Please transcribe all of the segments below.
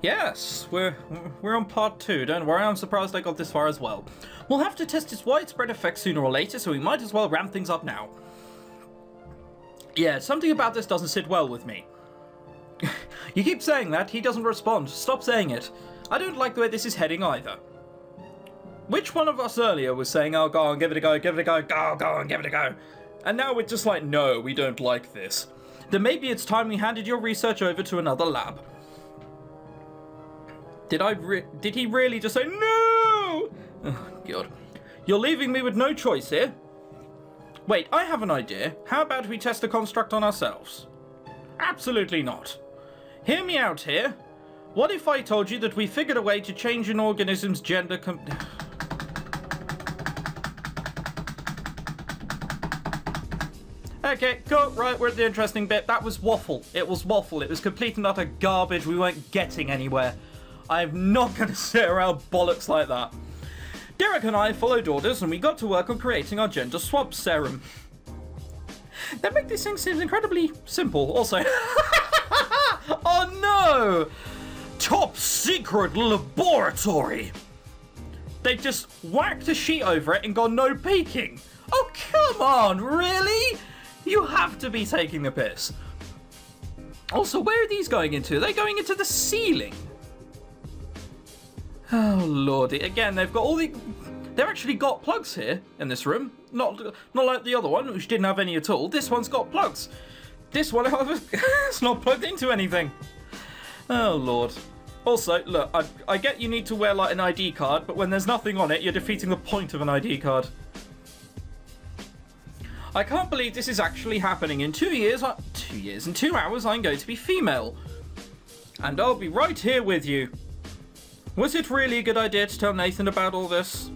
Yes, we're on part 2, don't worry, I'm surprised I got this far as well. We'll have to test its widespread effects sooner or later, so we might as well ramp things up now. Yeah, something about this doesn't sit well with me. You keep saying that, he doesn't respond. Stop saying it. I don't like the way this is heading either. Which one of us earlier was saying, oh, go on, give it a go, give it a go, go on, give it a go. And now we're just like, no, we don't like this. Then maybe it's time we handed your research over to another lab. Did he really just say, no? Oh, God. You're leaving me with no choice here. Wait, I have an idea. How about we test the construct on ourselves? Absolutely not. Hear me out here. What if I told you that we figured a way to change an organism's gender Okay, cool, right, we're at the interesting bit. That was waffle. It was waffle. It was complete and utter garbage. We weren't getting anywhere. I'm not going to sit around bollocks like that. Derek and I followed orders and we got to work on creating our gender swap serum. That makes this thing seem incredibly simple. Also, oh no! Top secret laboratory! They just whacked a sheet over it and gone no peeking. Oh, come on, really? You have to be taking the piss. Also, where are these going into? Are they going into the ceiling? Oh, lordy. Again, they've got all the... They've actually got plugs here in this room. Not like the other one, which didn't have any at all. This one's got plugs. This one, it's not plugged into anything. Oh, Lord. Also, look, I get you need to wear, like, an ID card, but when there's nothing on it, you're defeating the point of an ID card. I can't believe this is actually happening. In 2 years, in 2 hours, I'm going to be female. And I'll be right here with you. Was it really a good idea to tell Nathan about all this?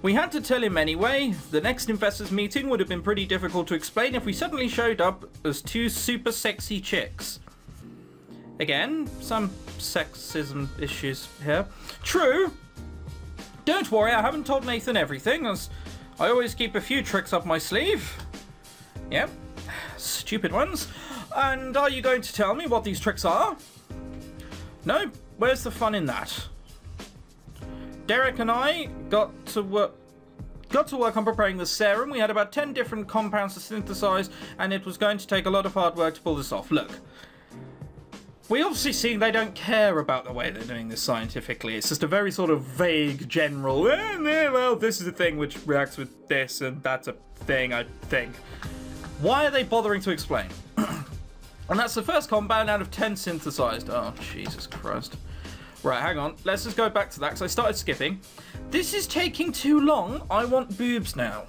We had to tell him anyway. The next investors meeting would have been pretty difficult to explain if we suddenly showed up as 2 super sexy chicks. Again, some sexism issues here. True. Don't worry, I haven't told Nathan everything, as I always keep a few tricks up my sleeve. Yep, stupid ones. And are you going to tell me what these tricks are? No, where's the fun in that? Derek and I got to work on preparing the serum. We had about 10 different compounds to synthesize, and it was going to take a lot of hard work to pull this off. Look, we obviously see they don't care about the way they're doing this scientifically. It's just a very sort of vague, general, well, this is a thing which reacts with this, and that's a thing, I think. Why are they bothering to explain? And that's the first compound out of 10 synthesized. Oh, Jesus Christ. Right, hang on. Let's just go back to that, because I started skipping. This is taking too long. I want boobs now.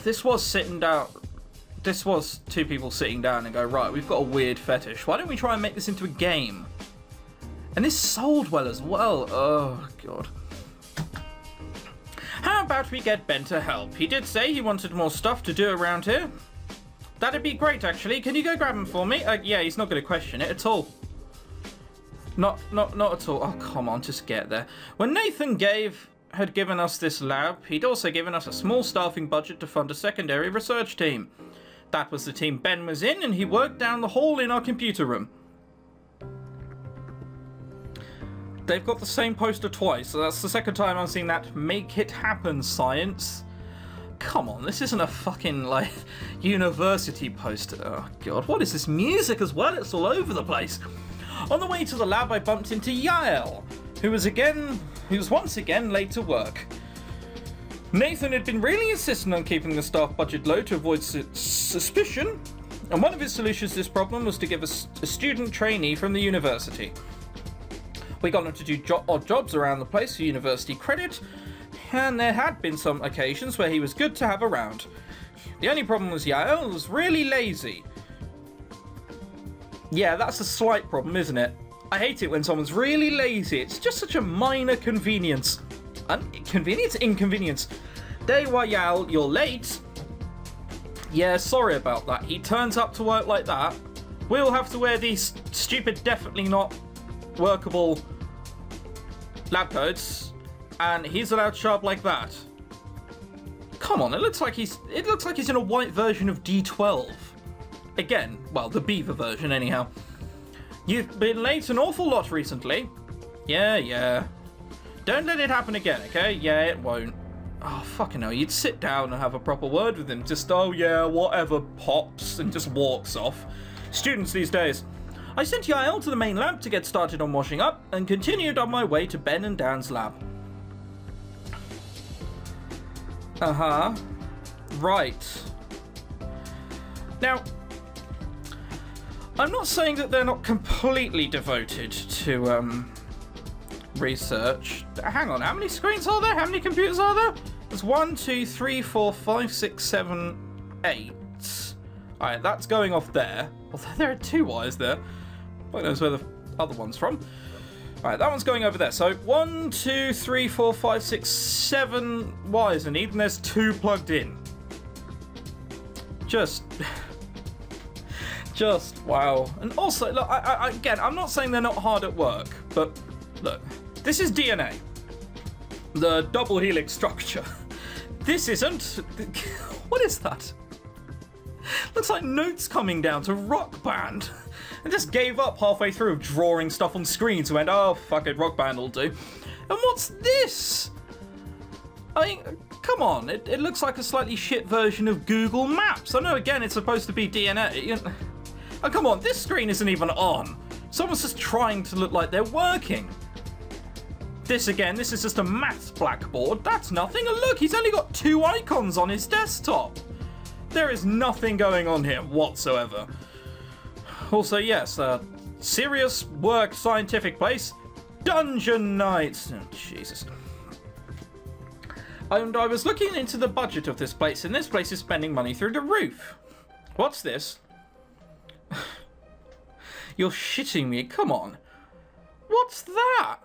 This was sitting down. This was 2 people sitting down and go, right, we've got a weird fetish. Why don't we try and make this into a game? And this sold well as well. Oh, God. How about we get Ben to help? He did say he wanted more stuff to do around here. That'd be great, actually. Can you go grab him for me? Yeah, he's not going to question it at all. Not at all. Oh, come on, just get there. When Nathan had given us this lab, he'd also given us a small staffing budget to fund a secondary research team. That was the team Ben was in, and he worked down the hall in our computer room. They've got the same poster twice, so that's the second time I've seen that. Make it happen, science. Come on, this isn't a fucking, like, university poster. Oh, God, what is this music as well? It's all over the place. On the way to the lab, I bumped into Yael, who was once again late to work. Nathan had been really insistent on keeping the staff budget low to avoid suspicion, and one of his solutions to this problem was to give us a student trainee from the university. We got him to do odd jobs around the place for university credit, and there had been some occasions where he was good to have around. The only problem was Yael was really lazy. Yeah, that's a slight problem, isn't it? I hate it when someone's really lazy. It's just such a minor convenience. Inconvenience. Day one, Yael, you're late. Yeah, sorry about that. He turns up to work like that. We'll have to wear these stupid, definitely not workable lab coats, and he's allowed to show up like that. Come on, it looks like he's in a white version of D12. Again, well, the beaver version anyhow. You've been late an awful lot recently. Yeah. Don't let it happen again, okay? Yeah, it won't. Oh, fucking hell. You'd sit down and have a proper word with him. Just, oh yeah, whatever, pops, and just walks off. Students these days. I sent Yael to the main lab to get started on washing up, and continued on my way to Ben and Dan's lab. Uh-huh. Right. Now, I'm not saying that they're not completely devoted to, research. Hang on, how many screens are there? How many computers are there? There's 1, 2, 3, 4, 5, 6, 7, 8. Alright, that's going off there. Well, there are 2 wires there. God knows where the other one's from. Alright, that one's going over there. So 1, 2, 3, 4, 5, 6, 7 wires I need, and there's 2 plugged in. Just wow. And also, look, again, I'm not saying they're not hard at work, but look, this is DNA. The double helix structure. This isn't. What is that? Looks like notes coming down to Rock Band. I just gave up halfway through drawing stuff on screens and went, oh, fuck it, Rock Band will do. And what's this? I mean, come on, it looks like a slightly shit version of Google Maps. I know, again, it's supposed to be DNA. Oh, come on, this screen isn't even on. Someone's just trying to look like they're working. This again, this is just a maths blackboard. That's nothing. And look, he's only got 2 icons on his desktop. There is nothing going on here whatsoever. Also, yes, serious work scientific place. Dungeon Nights. Oh, Jesus. And I was looking into the budget of this place, and this place is spending money through the roof. What's this? You're shitting me. Come on. What's that?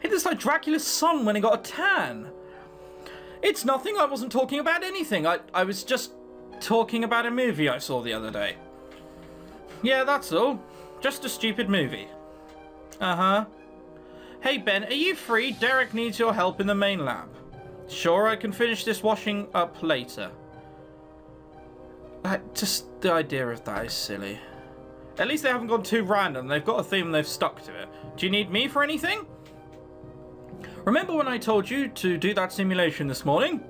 It looks like Dracula's son when he got a tan. It's nothing. I wasn't talking about anything. I was just talking about a movie I saw the other day. Yeah, that's all. Just a stupid movie. Uh-huh. Hey, Ben, are you free? Derek needs your help in the main lab. Sure, I can finish this washing up later. Just the idea of that is silly. At least they haven't gone too random. They've got a theme and they've stuck to it. Do you need me for anything? Remember when I told you to do that simulation this morning?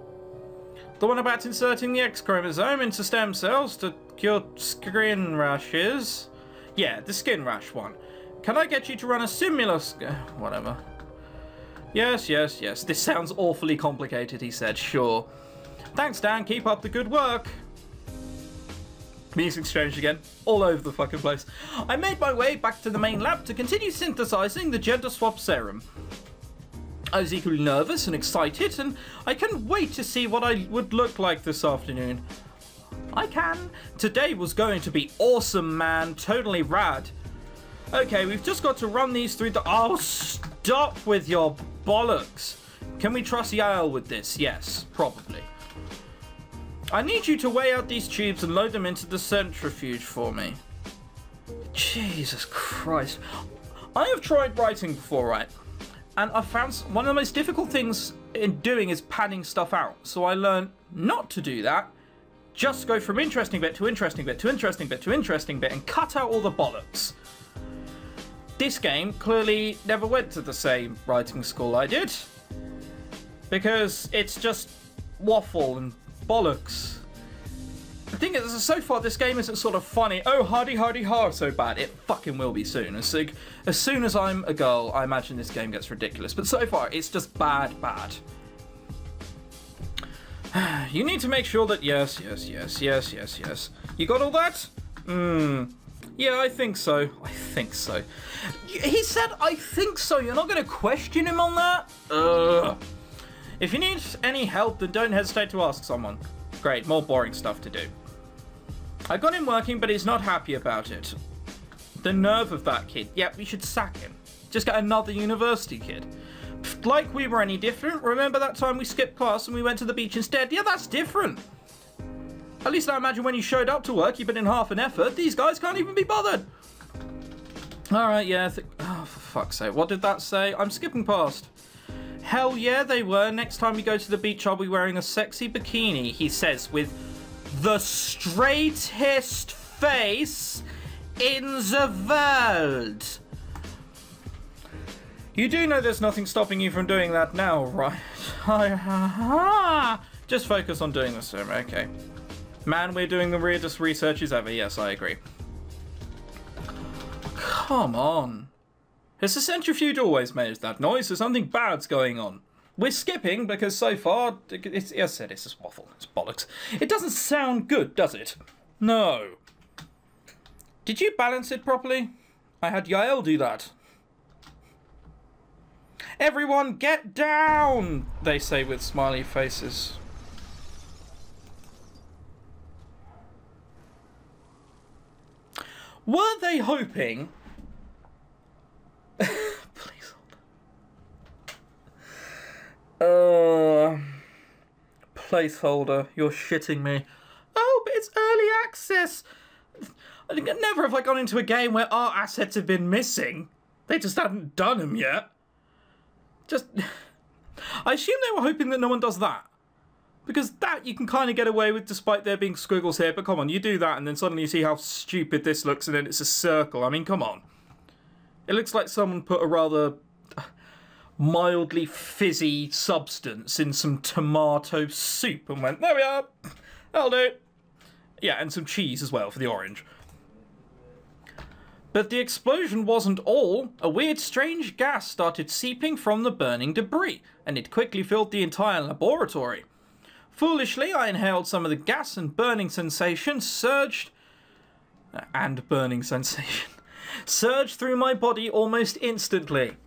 The one about inserting the X chromosome into stem cells to cure skin rashes? Yeah, the skin rash one. Can I get you to run a whatever. Yes. This sounds awfully complicated, he said. Sure. Thanks, Dan. Keep up the good work. Means exchanged again. All over the fucking place. I made my way back to the main lab to continue synthesizing the gender swap serum. I was equally nervous and excited, and I couldn't wait to see what I would look like this afternoon. I can. Today was going to be awesome, man. Totally rad. Okay, we've just got to run these through the... Oh, stop with your bollocks. Can we trust Yael with this? Yes, probably. I need you to weigh out these tubes and load them into the centrifuge for me. Jesus Christ. I have tried writing before, right? And I found one of the most difficult things in doing is panning stuff out. So I learned not to do that. Just go from interesting bit to interesting bit to interesting bit to interesting bit and cut out all the bollocks. This game clearly never went to the same writing school I did. Because it's just waffle and bollocks. The thing is, so far this game isn't sort of funny. Oh, hardy har so bad. It fucking will be soon. As soon as I'm a girl, I imagine this game gets ridiculous. But so far, it's just bad. You need to make sure that yes. You got all that? Yeah, I think so. He said, I think so. You're not going to question him on that? Ugh. If you need any help, then don't hesitate to ask someone. Great, more boring stuff to do. I got him working, but he's not happy about it. The nerve of that kid. Yeah, we should sack him. Just get another university kid. Like we were any different. Remember that time we skipped class and we went to the beach instead? Yeah, that's different. At least I imagine when you showed up to work, you put in half an effort. These guys can't even be bothered. Alright, yeah. Oh, for fuck's sake. What did that say? I'm skipping past. Hell yeah, they were. Next time we go to the beach, I'll be wearing a sexy bikini, he says with the straightest face in the world. You do know there's nothing stopping you from doing that now, right? Just focus on doing this, okay. Man, we're doing the weirdest researches ever. Yes, I agree. Come on. Has the centrifuge always made that noise, or something bad's going on? We're skipping because so far, as I said, it's just waffle. It's bollocks. It doesn't sound good, does it? No. Did you balance it properly? I had Yael do that. Everyone get down, they say with smiley faces. Were they hoping... Please hold. Placeholder, you're shitting me. Oh, but it's early access. Never have I gone into a game where our assets have been missing. They just hadn't done them yet. I assume they were hoping that no one does that. Because that you can kind of get away with despite there being squiggles here. But come on, you do that and then suddenly you see how stupid this looks and then it's a circle. I mean, come on. It looks like someone put a rather mildly fizzy substance in some tomato soup and went, there we are. That'll do. Yeah, and some cheese as well for the orange. But the explosion wasn't all. A weird, strange gas started seeping from the burning debris, and it quickly filled the entire laboratory. Foolishly, I inhaled some of the gas, and burning sensation surged through my body almost instantly.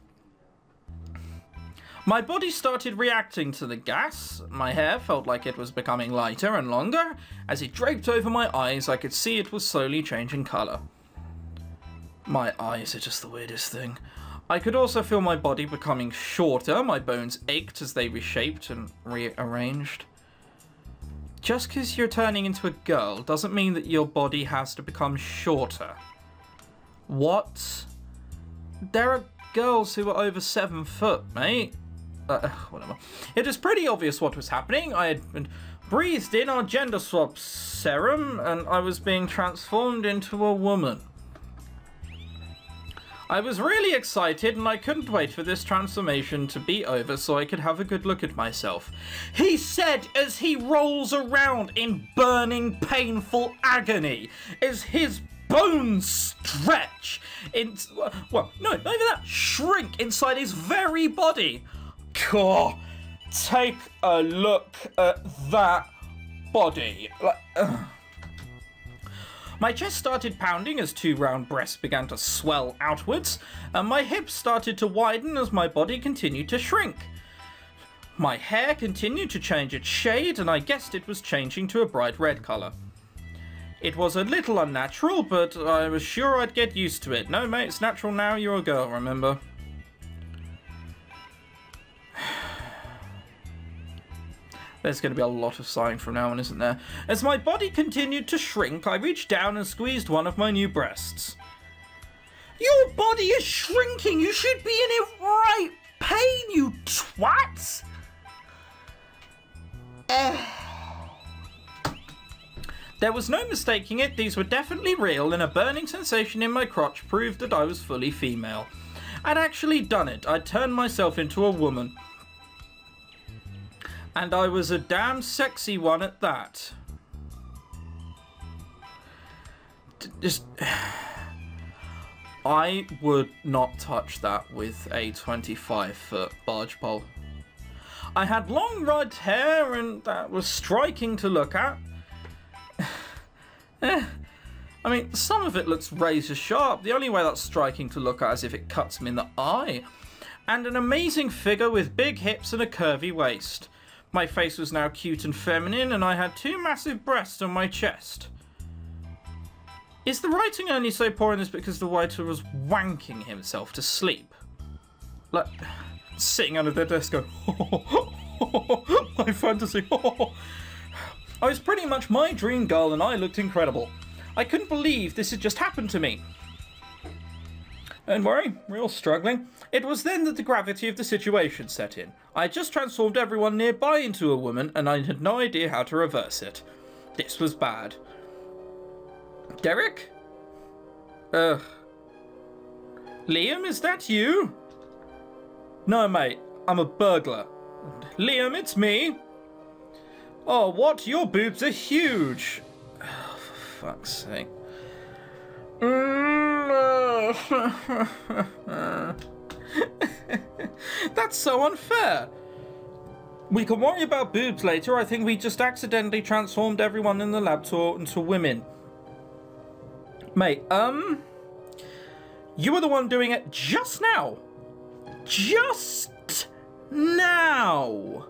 My body started reacting to the gas. My hair felt like it was becoming lighter and longer. As it draped over my eyes, I could see it was slowly changing colour. My eyes are just the weirdest thing. I could also feel my body becoming shorter. My bones ached as they reshaped and rearranged. Just because you're turning into a girl doesn't mean that your body has to become shorter. What? There are girls who are over 7 foot, mate. Whatever. It was pretty obvious what was happening. I had been breathed in our gender swap serum and I was being transformed into a woman. I was really excited and I couldn't wait for this transformation to be over so I could have a good look at myself. He said as he rolls around in burning, painful agony as his bones stretch, well, no, not even that, shrink inside his very body. God, take a look at that body. My chest started pounding as 2 round breasts began to swell outwards, and my hips started to widen as my body continued to shrink. My hair continued to change its shade, and I guessed it was changing to a bright red colour. It was a little unnatural, but I was sure I'd get used to it. No, mate, it's natural now, you're a girl, remember? There's going to be a lot of sighing from now on, isn't there? As my body continued to shrink, I reached down and squeezed one of my new breasts. Your body is shrinking! You should be in it right pain, you twat! There was no mistaking it, these were definitely real, and a burning sensation in my crotch proved that I was fully female. I'd actually done it. I'd turned myself into a woman. And I was a damn sexy one at that. I would not touch that with a 25-foot barge pole. I had long red hair and that was striking to look at. I mean, some of it looks razor sharp. The only way that's striking to look at is if it cuts me in the eye. And an amazing figure with big hips and a curvy waist. My face was now cute and feminine, and I had 2 massive breasts on my chest. Is the writing only so poor in this because the writer was wanking himself to sleep? Like, sitting under their desk going, my fantasy, I was pretty much my dream girl and I looked incredible. I couldn't believe this had just happened to me. Don't worry, we're all struggling. It was then that the gravity of the situation set in. I had just transformed everyone nearby into a woman and I had no idea how to reverse it. This was bad. Derek? Liam, is that you? No, mate, I'm a burglar. Liam, it's me. Oh, what? Your boobs are huge. Oh, for fuck's sake. That's so unfair. We can worry about boobs later. I think we just accidentally transformed everyone in the lab into women. Mate, you were the one doing it just now. Just now.